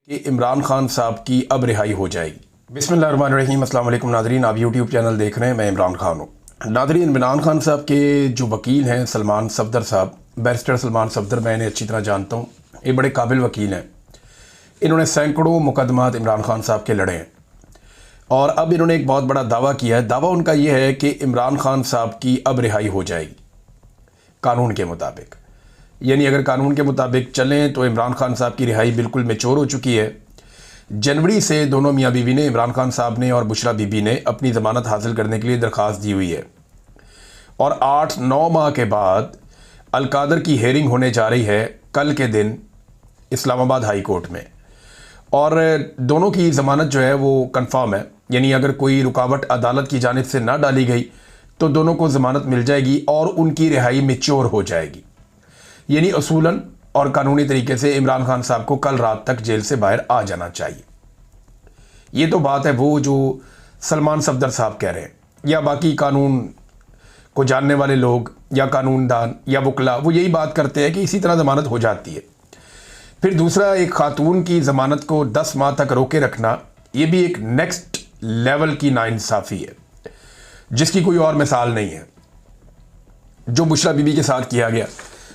कि इमरान खान साहब की अब रिहाई हो जाएगी। बिस्मिल्लाहिर्रहमानिर्रहीम, अस्सलाम वालेकुम नाज़रीन, आप यूट्यूब चैनल देख रहे हैं, मैं इमरान खान हूँ। नाज़रीन, इमरान खान साहब के जो वकील हैं सलमान सफदर साहब, बैरिस्टर सलमान सफदर, मैं इन्हें अच्छी तरह जानता हूँ। ये बड़े काबिल वकील हैं। इन्होंने सैकड़ों मुकदमात इमरान खान साहब के लड़े हैं और अब इन्होंने एक बहुत बड़ा दावा किया है। दावा उनका ये है कि इमरान खान साहब की अब रिहाई हो जाएगी कानून के मुताबिक। यानी अगर कानून के मुताबिक चलें तो इमरान खान साहब की रिहाई बिल्कुल मैच्योर हो चुकी है। जनवरी से दोनों मियाँ बीवी ने, इमरान खान साहब ने और बुशरा बीबी ने, अपनी ज़मानत हासिल करने के लिए दरख्वास्त दी हुई है और 8-9 माह के बाद अलकादर की हेयरिंग होने जा रही है कल के दिन इस्लामाबाद हाई कोर्ट में। और दोनों की ज़मानत जो है वो कंफर्म है, यानी अगर कोई रुकावट अदालत की जानिब से ना डाली गई तो दोनों को ज़मानत मिल जाएगी और उनकी रिहाई मैच्योर हो जाएगी। यानी असूलन और कानूनी तरीके से इमरान खान साहब को कल रात तक जेल से बाहर आ जाना चाहिए। ये तो बात है वो जो सलमान सफदर साहब कह रहे हैं, या बाकी कानून को जानने वाले लोग या कानूनदान या वकला वो यही बात करते हैं कि इसी तरह ज़मानत हो जाती है। फिर दूसरा, एक खातून की ज़मानत को 10 माह तक रोके रखना, ये भी एक नेक्स्ट लेवल की नाइंसाफ़ी है जिसकी कोई और मिसाल नहीं है, जो बुशरा बीबी के साथ किया गया।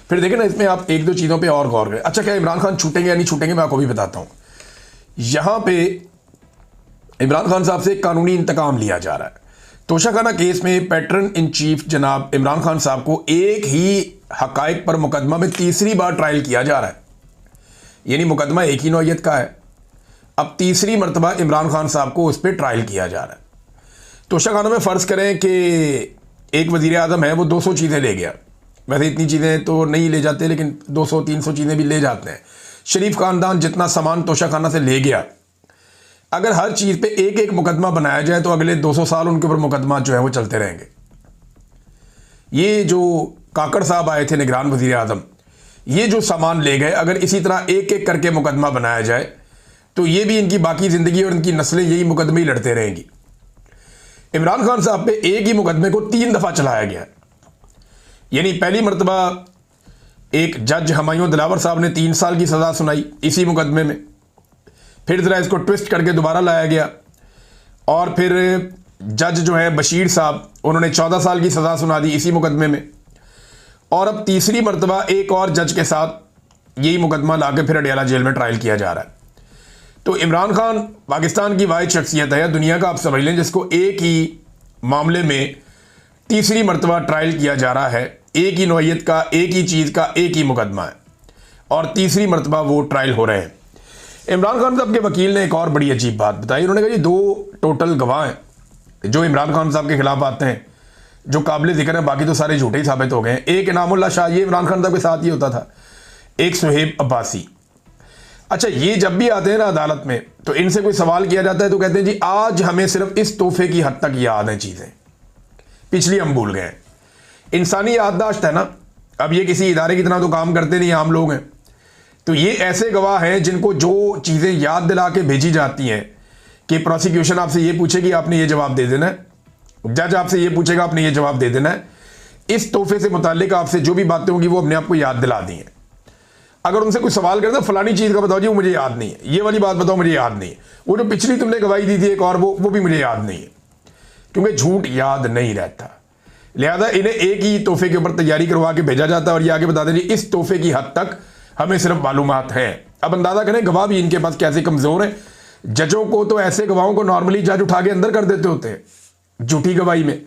फिर देखें ना, इसमें आप एक दो चीज़ों पे और गौर करें। अच्छा, क्या इमरान खान छूटेंगे या नहीं छूटेंगे, मैं आपको भी बताता हूँ। यहाँ पे इमरान खान साहब से कानूनी इंतकाम लिया जा रहा है। तोशाखाना केस में पैटर्न इन चीफ जनाब इमरान खान साहब को एक ही हकायक पर मुकदमा में तीसरी बार ट्रायल किया जा रहा है। यानी मुकदमा एक ही नौयत का है, अब तीसरी मरतबा इमरान खान साहब को उस पर ट्रायल किया जा रहा है। तोशाखाना में फ़र्ज़ करें कि एक वज़ीर आज़म है, वो 200 चीज़ें ले गया। वैसे इतनी चीज़ें तो नहीं ले जाते, लेकिन 200-300 चीज़ें भी ले जाते हैं। शरीफ ख़ानदान जितना सामान तोशाखाना से ले गया, अगर हर चीज़ पे एक एक मुकदमा बनाया जाए तो अगले 200 साल उनके ऊपर मुकदमा जो है वो चलते रहेंगे। ये जो काकड़ साहब आए थे निगरान वज़ीर आज़म, ये जो सामान ले गए, अगर इसी तरह एक एक करके मुकदमा बनाया जाए तो ये भी इनकी बाकी ज़िंदगी और इनकी नस्लें यही मुकदमे ही लड़ते रहेंगी। इमरान खान साहब पे एक ही मुकदमे को 3 दफ़ा चलाया गया। यानी पहली मरतबा एक जज हमायूं दिलावर साहब ने 3 साल की सज़ा सुनाई इसी मुकदमे में, फिर ज़रा इसको ट्विस्ट करके दोबारा लाया गया और फिर जज जो है बशीर साहब, उन्होंने 14 साल की सज़ा सुना दी इसी मुकदमे में। और अब तीसरी मरतबा एक और जज के साथ यही मुकदमा ला के फिर अडियाला जेल में ट्रायल किया जा रहा है। तो इमरान खान पाकिस्तान की वाहिद शख्सियत है, दुनिया का आप समझ लें, जिसको एक ही मामले में तीसरी मरतबा ट्रायल किया जा रहा है। एक ही नौयत का, एक ही चीज़ का, एक ही मुकदमा है और तीसरी मरतबा वो ट्रायल हो रहे हैं। इमरान खान साहब के वकील ने एक और बड़ी अजीब बात बताई। उन्होंने कहा जी 2 टोटल गवाह हैं जो इमरान खान साहब के खिलाफ आते हैं, जो काबिल ज़िक्र हैं, बाकी तो सारे झूठे ही साबित हो गए हैं। एक इनामुल्लाह शाह, ये इमरान खान साहब के साथ ही होता था। एक सुहेब अब्बासी। अच्छा, ये जब भी आते हैं ना अदालत में तो इनसे कोई सवाल किया जाता है तो कहते हैं जी आज हमें सिर्फ इस तोहफे की हद तक याद हैं चीज़ें, पिछली हम भूल गए। इंसानी याददाश्त है ना, अब ये किसी इदारे की तरह तो काम करते नहीं, आम लोग हैं। तो ये ऐसे गवाह हैं जिनको जो चीज़ें याद दिला के भेजी जाती हैं कि प्रोसिक्यूशन आपसे ये पूछेगी आपने ये जवाब दे देना है, जज आपसे ये पूछेगा आपने ये जवाब दे देना है, इस तोहफे से मुताल्लिक आपसे जो भी बातें होंगी वो अपने आप को याद दिला दी हैं। अगर उनसे कोई सवाल करता फलानी चीज़ का बताओ जी, वो मुझे याद नहीं है, ये वाली बात बताओ मुझे याद नहीं है, वो जो पिछली तुमने गवाही दी थी एक और वो भी मुझे याद नहीं है, क्योंकि झूठ याद नहीं रहता। लिहाजा इन्हें एक ही तोहफे के ऊपर तैयारी करवा के भेजा जाता है और ये आगे बता दें जी इस तोहफे की हद तक हमें सिर्फ मालूमात है। अब अंदाज़ा करें गवाह भी इनके पास कैसे कमज़ोर हैं। जजों को तो ऐसे गवाहों को नॉर्मली जज उठा के अंदर कर देते होते हैं झूठी गवाही में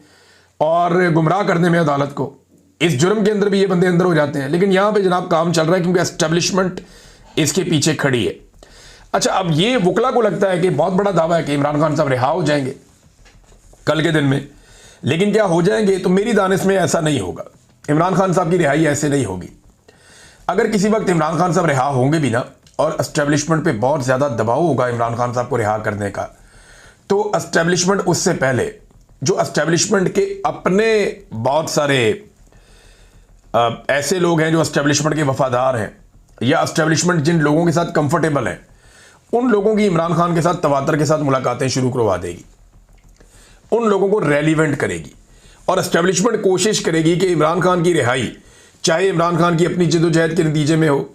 और गुमराह करने में अदालत को। इस जुर्म के अंदर भी ये बंदे अंदर हो जाते हैं, लेकिन यहाँ पे जनाब काम चल रहा है क्योंकि एस्टेब्लिशमेंट इसके पीछे खड़ी है। अच्छा, अब ये वकला को लगता है कि बहुत बड़ा दावा है कि इमरान खान साहब रिहा हो जाएंगे कल के दिन में, लेकिन क्या हो जाएंगे? तो मेरी दानिश में ऐसा नहीं होगा। इमरान खान साहब की रिहाई ऐसे नहीं होगी। अगर किसी वक्त इमरान खान साहब रिहा होंगे भी ना और एस्टेब्लिशमेंट पे बहुत ज़्यादा दबाव होगा इमरान खान साहब को रिहा करने का, तो एस्टेब्लिशमेंट उससे पहले जो एस्टेब्लिशमेंट के अपने बहुत सारे ऐसे लोग हैं जो एस्टेब्लिशमेंट के वफादार हैं या एस्टेब्लिशमेंट जिन लोगों के साथ कंफर्टेबल हैं, उन लोगों की इमरान खान के साथ तवातर के साथ मुलाकातें शुरू करवा देगी, उन लोगों को रेलिवेंट करेगी और एस्टेब्लिशमेंट कोशिश करेगी कि इमरान खान की रिहाई, चाहे इमरान खान की अपनी जदोजहद के नतीजे में हो,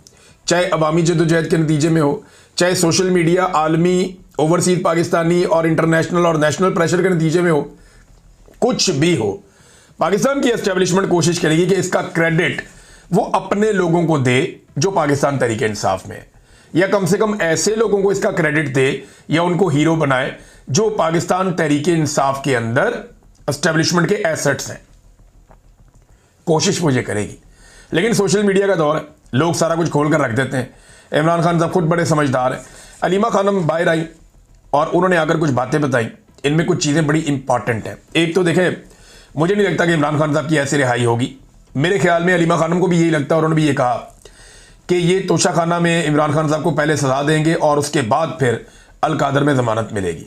चाहे अवामी जदोजहद के नतीजे में हो, चाहे सोशल मीडिया, आलमी, ओवरसीज पाकिस्तानी और इंटरनेशनल और नेशनल प्रेशर के नतीजे में हो, कुछ भी हो, पाकिस्तान की एस्टेब्लिशमेंट कोशिश करेगी कि इसका क्रेडिट वो अपने लोगों को दे जो पाकिस्तान तहरीक इंसाफ में है, या कम से कम ऐसे लोगों को इसका क्रेडिट दे या उनको हीरो बनाए जो पाकिस्तान तहरीक इंसाफ के अंदर एस्टेब्लिशमेंट के एसेट्स हैं। कोशिश वो ये करेगी। लेकिन सोशल मीडिया का दौर है, लोग सारा कुछ खोल कर रख देते हैं। इमरान खान साहब खुद बड़े समझदार हैं। अलीमा खानम बाहर आई और उन्होंने आकर कुछ बातें बताई, इनमें कुछ चीज़ें बड़ी इंपॉर्टेंट हैं। एक तो देखें, मुझे नहीं लगता कि इमरान खान साहब की ऐसे रिहाई होगी। मेरे ख्याल में अलीमा खानम को भी यही लगता है और उन्होंने भी ये कहा कि ये तोशाखाना में इमरान खान साहब को पहले सजा देंगे और उसके बाद फिर अलकादर में ज़मानत मिलेगी,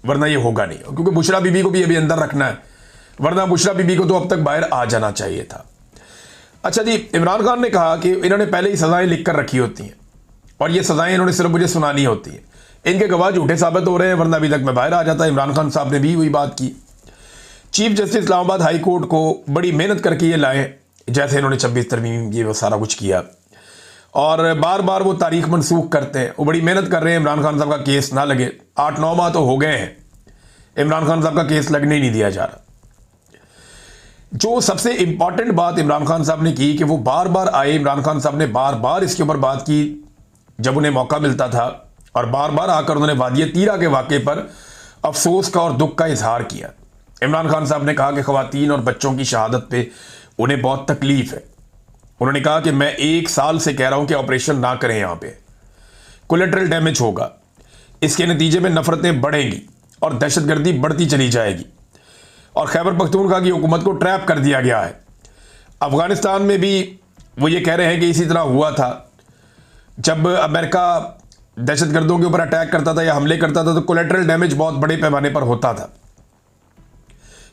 वरना ये होगा नहीं। क्योंकि बुशरा बीबी को भी अभी अंदर रखना है, वरना बुशरा बीबी को तो अब तक बाहर आ जाना चाहिए था। अच्छा जी, इमरान खान ने कहा कि इन्होंने पहले ही सज़ाएं लिख कर रखी होती हैं और ये सज़ाएं इन्होंने सिर्फ मुझे सुनानी होती है। इनके गवाह झूठे साबित हो रहे हैं, वरना अभी तक मैं बाहर आ जाता। इमरान खान साहब ने भी वही बात की। Chief justice Islamabad high court को बड़ी मेहनत करके ये लाए, जैसे इन्होंने 26 तरमीम ये वो सारा कुछ किया, और बार बार वो तारीख मनसूख करते हैं। वो बड़ी मेहनत कर रहे हैं इमरान खान साहब का केस ना लगे। 8-9 माह तो हो गए हैं, इमरान खान साहब का केस लगने ही नहीं दिया जा रहा। जो सबसे इंपॉर्टेंट बात इमरान खान साहब ने की कि वो बार बार आए, इमरान खान साहब ने बार बार इसके ऊपर बात की जब उन्हें मौका मिलता था, और बार बार आकर उन्होंने वादिया तीरा के वाक़े पर अफसोस का और दुख का इजहार किया। इमरान खान साहब ने कहा कि ख़वातीन और बच्चों की शहादत पे उन्हें बहुत तकलीफ़ है। उन्होंने कहा कि मैं 1 साल से कह रहा हूं कि ऑपरेशन ना करें, यहाँ पे कोलेटरल डैमेज होगा, इसके नतीजे में नफरतें बढ़ेंगी और दहशतगर्दी बढ़ती चली जाएगी, और खैबर पख्तूनख्वा की हुकूमत को ट्रैप कर दिया गया है। अफगानिस्तान में भी वो ये कह रहे हैं कि इसी तरह हुआ था। जब अमेरिका दहशतगर्दों के ऊपर अटैक करता था या हमले करता था तो कोलेटरल डैमेज बहुत बड़े पैमाने पर होता था।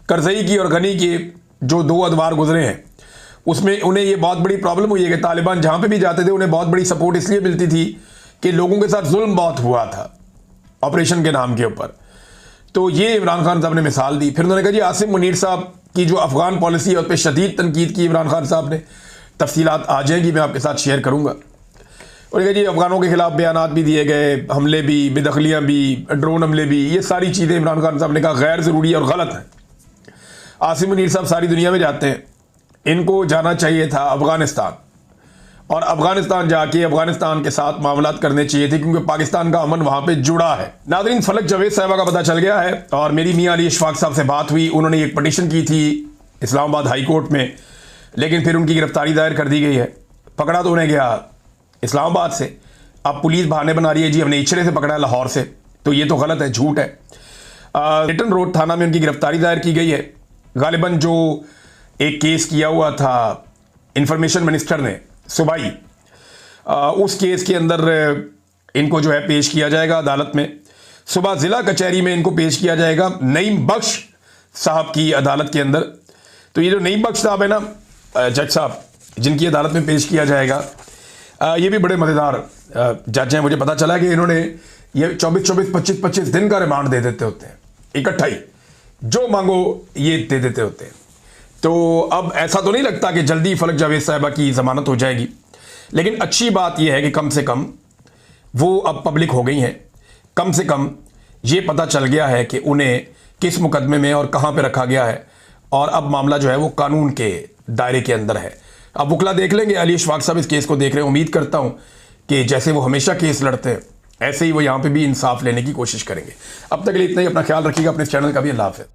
करजई की और गनी के जो 2 अदवार गुजरे हैं उसमें उन्हें ये बहुत बड़ी प्रॉब्लम हुई है कि तालिबान जहाँ पे भी जाते थे उन्हें बहुत बड़ी सपोर्ट इसलिए मिलती थी कि लोगों के साथ जुल्म बहुत हुआ था ऑपरेशन के नाम के ऊपर। तो ये इमरान खान साहब ने मिसाल दी। फिर उन्होंने कहा जी आसिम मुनीर साहब की जो अफगान पॉलिसी है उस पर शदीद तनकीद की इमरान खान साहब ने। तफसीलात आ जाएंगी, मैं आपके साथ शेयर करूँगा। और कहा जी अफगानों के खिलाफ बयानात भी दिए गए, हमले भी, बेदखलियाँ भी, ड्रोन हमले भी, ये सारी चीज़ें इमरान खान साहब ने कहा गैर ज़रूरी और गलत हैं। आसिम मुनीर साहब सारी दुनिया में जाते हैं, इनको जाना चाहिए था अफगानिस्तान, और अफगानिस्तान जाके अफगानिस्तान के साथ मामलात करने चाहिए थे, क्योंकि पाकिस्तान का अमन वहां पे जुड़ा है। नादरीन, फलक जावेद साहबा का पता चल गया है और मेरी मियां अली इशफाक साहब से बात हुई। उन्होंने एक पटिशन की थी इस्लामाबाद हाई कोर्ट में, लेकिन फिर उनकी गिरफ्तारी दायर कर दी गई है। पकड़ा तो उन्हें गया इस्लामाबाद से, अब पुलिस बहाने बना रही है जी हमने इचरे से पकड़ा है, लाहौर से। तो ये तो गलत है, झूठ है। रिटन रोड थाना में उनकी गिरफ्तारी दायर की गई है। गालिबन जो एक केस किया हुआ था इंफॉर्मेशन मिनिस्टर ने सूबाई, उस केस के अंदर इनको जो है पेश किया जाएगा अदालत में। सुबह ज़िला कचहरी में इनको पेश किया जाएगा नईम बख्श साहब की अदालत के अंदर। तो ये जो नईम बख्श साहब है ना, जज साहब जिनकी अदालत में पेश किया जाएगा, ये भी बड़े मज़ेदार जज हैं। मुझे पता चला कि इन्होंने ये 24-24, 25-25 दिन का रिमांड दे देते होते हैं, इकट्ठा ही जो मांगो ये दे देते होते हैं। तो अब ऐसा तो नहीं लगता कि जल्दी फलक जावेद साहिबा की ज़मानत हो जाएगी, लेकिन अच्छी बात यह है कि कम से कम वो अब पब्लिक हो गई हैं। कम से कम ये पता चल गया है कि उन्हें किस मुकदमे में और कहाँ पे रखा गया है, और अब मामला जो है वो कानून के दायरे के अंदर है। अब वकला देख लेंगे। अली इशफाक साहब इस केस को देख रहे हैं। उम्मीद करता हूँ कि जैसे वो हमेशा केस लड़ते हैं ऐसे ही वो यहाँ पे भी इंसाफ लेने की कोशिश करेंगे। अब तक के लिए इतना ही। अपना ख्याल रखिएगा, अपने चैनल का भी। अल्लाह हाफ़िज़।